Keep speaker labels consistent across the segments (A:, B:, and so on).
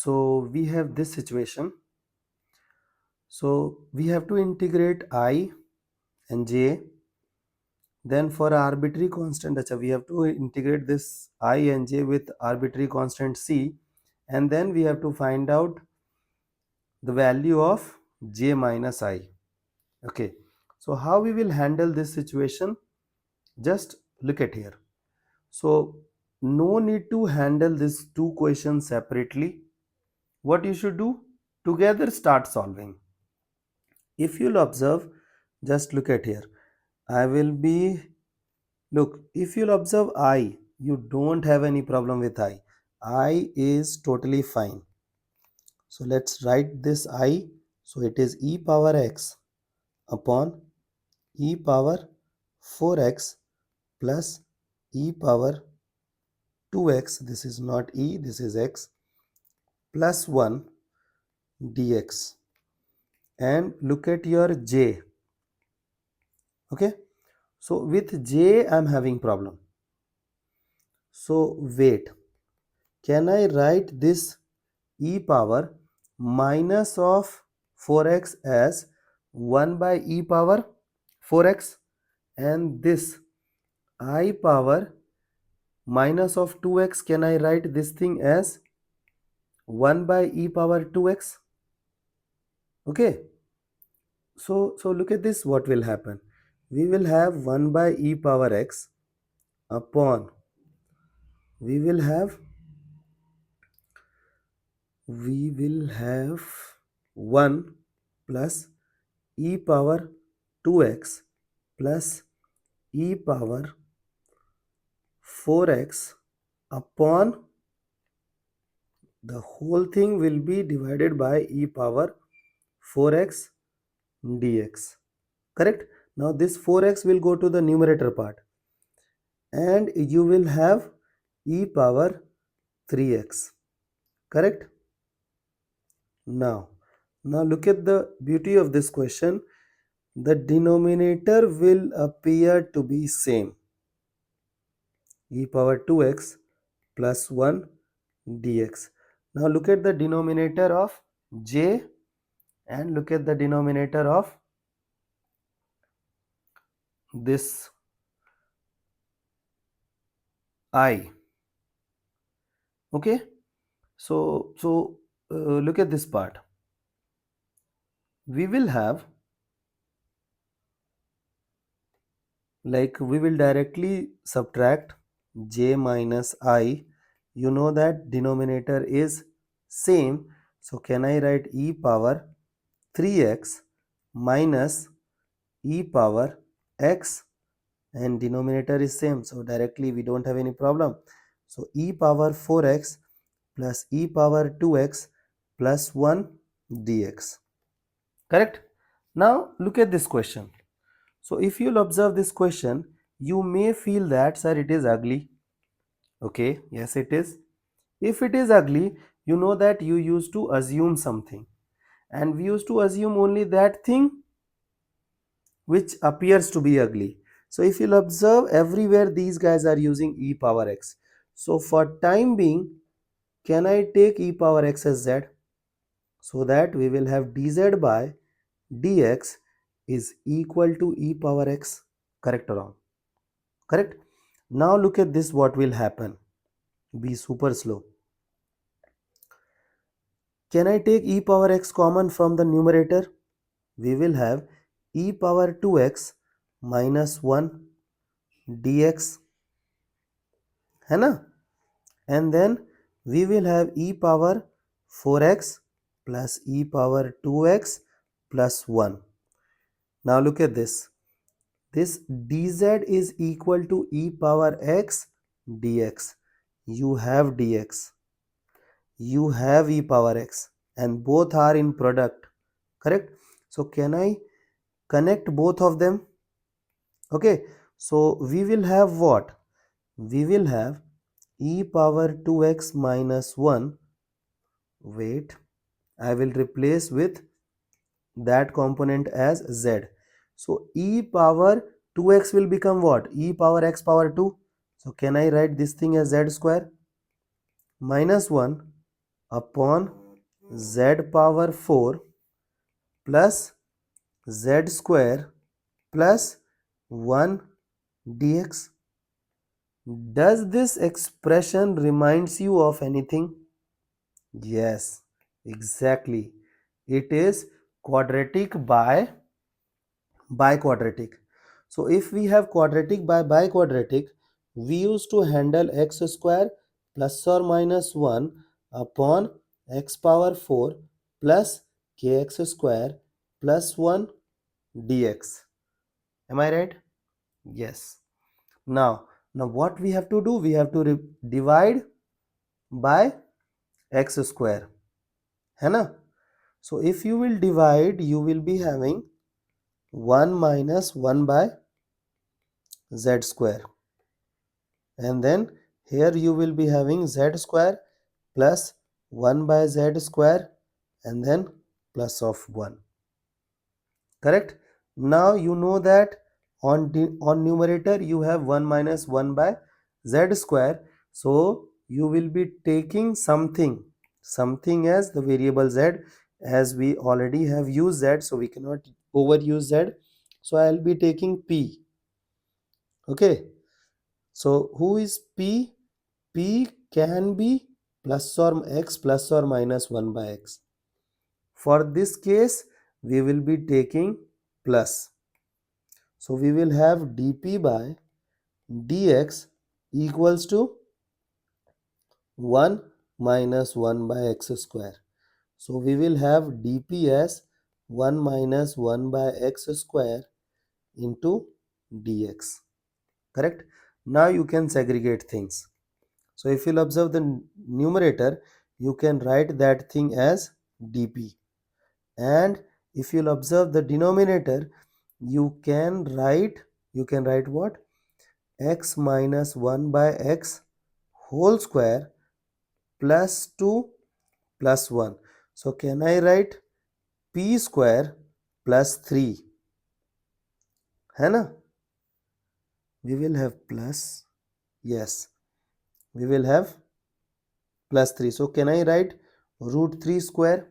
A: So we have this situation. So we have to integrate I and j. Then for arbitrary constant, we have to integrate this I and j with arbitrary constant c, and then we have to find out the value of j minus I. Okay, so how we will handle this situation? Just look at here. So no need to handle these two questions separately. What you should do? Together start solving. If you'll observe, just look at here. I will be, look, if you'll observe I, you don't have any problem with I. I is totally fine. So let's write this I. So it is e power x upon e power 4x plus e power 2x. This is not e, this is x, plus 1 dx. And look at your j. Okay, so with j I'm having problem. So wait, can I write this e power minus of 4x as 1 by e power 4x, and this I power minus of 2x, can I write this thing as 1 by e power 2x? Okay, so look at this, what will happen? We will have 1 by e power x upon, we will have 1 plus e power 2x plus e power 4x upon, the whole thing will be divided by e power 4x dx. Correct? Now this 4x will go to the numerator part and you will have e power 3x. Correct? Now look at the beauty of this question. The denominator will appear to be same, e power 2x plus 1 dx. Now look at the denominator of j and look at the denominator of this I. Okay, so look at this part. We will have, like, we will directly subtract j minus I. You know that denominator is same, so can I write e power 3x minus e power x, and denominator is same, so directly we don't have any problem. So e power 4x plus e power 2x plus 1 dx. Correct? Now look at this question. So if you'll observe this question, you may feel that, sir, it is ugly. Okay, yes it is. If it is ugly, you know that you used to assume something, and we used to assume only that thing which appears to be ugly. So if you'll observe, everywhere these guys are using e power x. So for time being, can I take e power x as z? So that we will have dz by dx is equal to e power x. Correct or wrong? Correct. Now look at this, what will happen. Be super slow. Can I take e power x common from the numerator? We will have e power 2x minus 1 dx, है ना? And then we will have e power 4x plus e power 2x plus 1. Now look at this. This dz is equal to e power x dx. You have dx. You have e power x, and both are in product. Correct? So can I connect both of them? Okay. So we will have what? We will have e power 2x minus 1. Wait, I will replace with that component as z. So e power 2x will become what? E power x power 2. So can I write this thing as z square minus 1 upon z power 4 plus z square plus 1 dx. Does this expression reminds you of anything? Yes, exactly. It is quadratic by biquadratic. So if we have quadratic by biquadratic, we used to handle x square plus or minus 1 upon x power 4 plus kx square plus 1 dx. Am I right? Yes. Now what we have to do? We have to divide by x square. है ना? So if you will divide, you will be having 1 minus 1 by z square, and then here you will be having z square plus 1 by z square and then plus of 1. Correct? Now you know that on numerator you have 1 minus 1 by z square, so you will be taking something as the variable z, as we already have used z, so we cannot overuse z. So I will be taking p. Okay, so who is p? P can be plus or x plus or minus 1 by x. For this case, we will be taking plus. So we will have dp by dx equals to 1 minus 1 by x square. So we will have dp as 1 minus 1 by x square into dx. Correct? Now you can segregate things. So if you'll observe the numerator, you can write that thing as dp, and if you'll observe the denominator, you can write what? X minus 1 by x whole square plus 2 plus 1. So can I write p square plus 3? है ना? We will have plus, yes, we will have plus 3. So can I write root 3 square?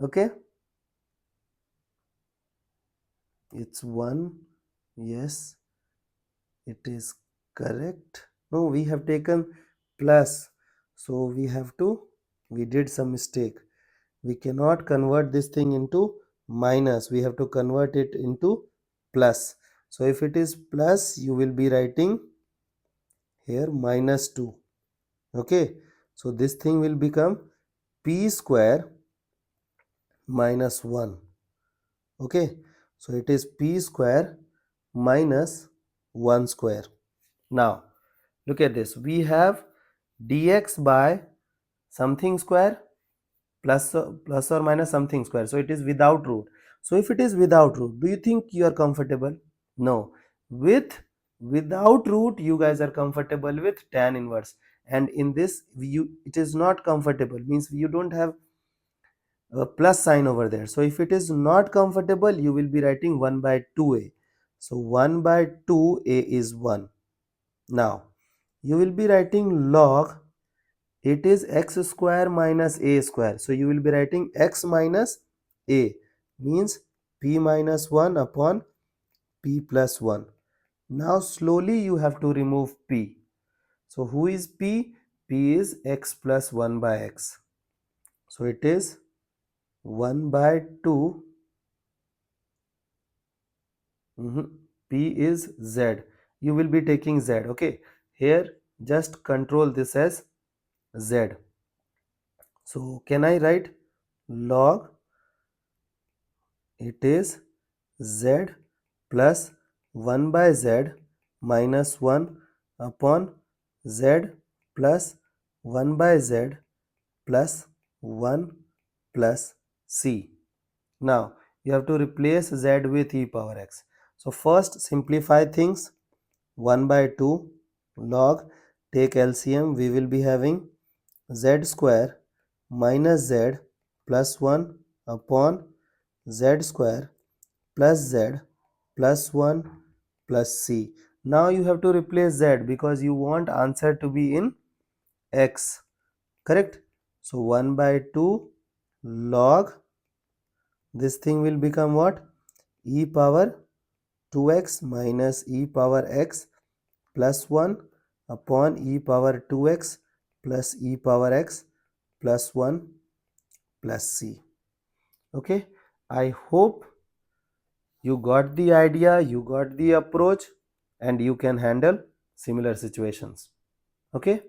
A: Okay, it's 1. Yes, it is correct. No, we have taken plus, so we did some mistake. We cannot convert this thing into minus, we have to convert it into plus. So if it is plus, you will be writing here minus 2. Okay, so this thing will become p square minus 1. Okay, so it is p square minus 1 square. Now look at this, we have dx by something square plus or minus something square, so it is without root. So if it is without root, do you think you are comfortable? No. Without root, you guys are comfortable with tan inverse, and in this it is not comfortable, means you don't have a plus sign over there. So if it is not comfortable, you will be writing 1 by 2a. So 1 by 2a is 1. Now you will be writing log, it is x square minus a square. So you will be writing x minus a, means p minus 1 upon p plus 1. Now slowly you have to remove p. So who is p? P is x plus 1 by x. So it is 1 by 2. P is z. You will be taking z. Okay. Here just control this as z. So can I write log, it is z plus 1 by z minus 1 upon z plus 1 by z plus 1 plus c. Now you have to replace z with e power x. So first simplify things. 1 by 2 log, take LCM, we will be having z square minus z plus 1 upon z square plus z plus 1 plus c. Now you have to replace z because you want answer to be in x, correct? So 1 by 2 log, this thing will become what? E power 2x minus e power x plus 1 upon e power 2x plus e power x plus 1 plus c. Okay, I hope you got the idea, you got the approach, and you can handle similar situations. Okay.